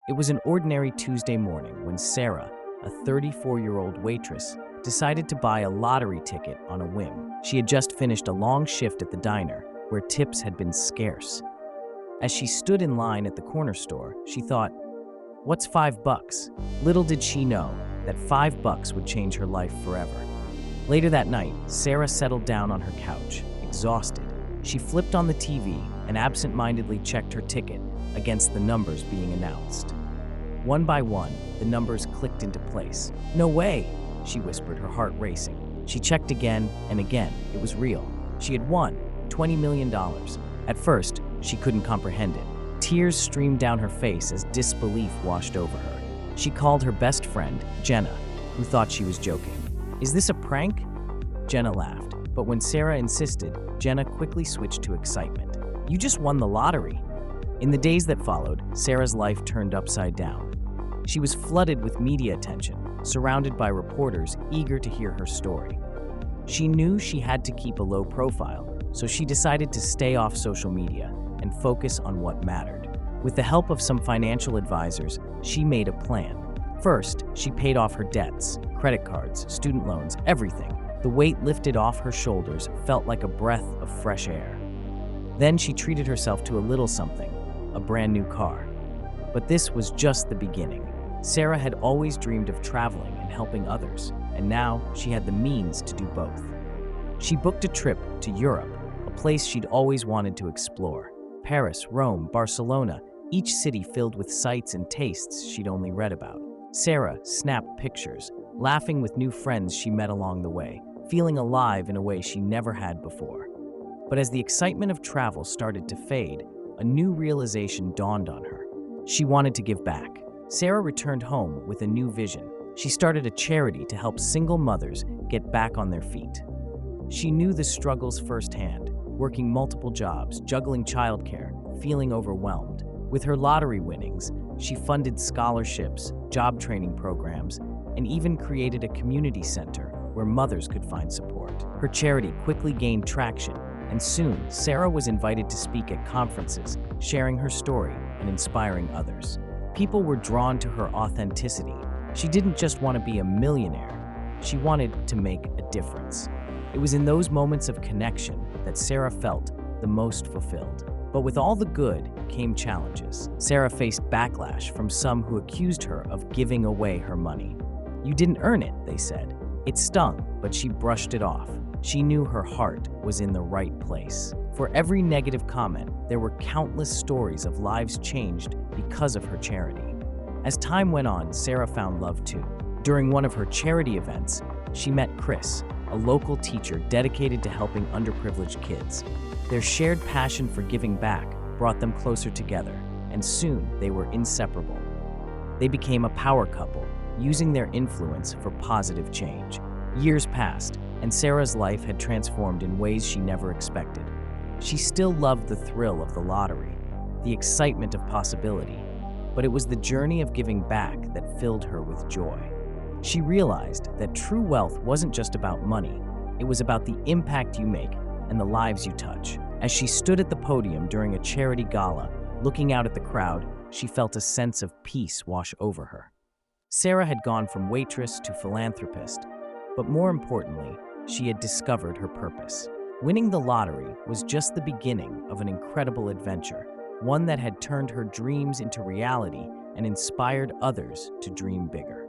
It was an ordinary Tuesday morning when Sarah, a 34-year-old waitress, decided to buy a lottery ticket on a whim. She had just finished a long shift at the diner, where tips had been scarce. As she stood in line at the corner store, she thought, "What's $5?" Little did she know that $5 would change her life forever. Later that night, Sarah settled down on her couch, exhausted. She flipped on the TV and absent-mindedly checked her ticket against the numbers being announced. One by one, the numbers clicked into place. "No way," she whispered, her heart racing. She checked again and again. It was real. She had won $20 million. At first, she couldn't comprehend it. Tears streamed down her face as disbelief washed over her. She called her best friend, Jenna, who thought she was joking. "Is this a prank?" Jenna laughed, but when Sarah insisted, Jenna quickly switched to excitement. "You just won the lottery." In the days that followed, Sarah's life turned upside down. She was flooded with media attention, surrounded by reporters eager to hear her story. She knew she had to keep a low profile, so she decided to stay off social media and focus on what mattered. With the help of some financial advisors, she made a plan. First, she paid off her debts, credit cards, student loans, everything. The weight lifted off her shoulders felt like a breath of fresh air. Then she treated herself to a little something, a brand new car. But this was just the beginning. Sarah had always dreamed of traveling and helping others, and now she had the means to do both. She booked a trip to Europe, a place she'd always wanted to explore. Paris, Rome, Barcelona, each city filled with sights and tastes she'd only read about. Sarah snapped pictures, laughing with new friends she met along the way, feeling alive in a way she never had before. But as the excitement of travel started to fade, a new realization dawned on her. She wanted to give back. Sarah returned home with a new vision. She started a charity to help single mothers get back on their feet. She knew the struggles firsthand, working multiple jobs, juggling childcare, feeling overwhelmed. With her lottery winnings, she funded scholarships, job training programs, and even created a community center where mothers could find support. Her charity quickly gained traction, and soon Sarah was invited to speak at conferences, sharing her story and inspiring others. People were drawn to her authenticity. She didn't just want to be a millionaire, she wanted to make a difference. It was in those moments of connection that Sarah felt the most fulfilled. But with all the good came challenges. Sarah faced backlash from some who accused her of giving away her money. "You didn't earn it," they said. It stung, but she brushed it off. She knew her heart was in the right place. For every negative comment, there were countless stories of lives changed because of her charity. As time went on, Sarah found love too. During one of her charity events, she met Chris, a local teacher dedicated to helping underprivileged kids. Their shared passion for giving back brought them closer together, and soon they were inseparable. They became a power couple, using their influence for positive change. Years passed, and Sarah's life had transformed in ways she never expected. She still loved the thrill of the lottery, the excitement of possibility, but it was the journey of giving back that filled her with joy. She realized that true wealth wasn't just about money, it was about the impact you make and the lives you touch. As she stood at the podium during a charity gala, looking out at the crowd, she felt a sense of peace wash over her. Sarah had gone from waitress to philanthropist, but more importantly, she had discovered her purpose. Winning the lottery was just the beginning of an incredible adventure, one that had turned her dreams into reality and inspired others to dream bigger.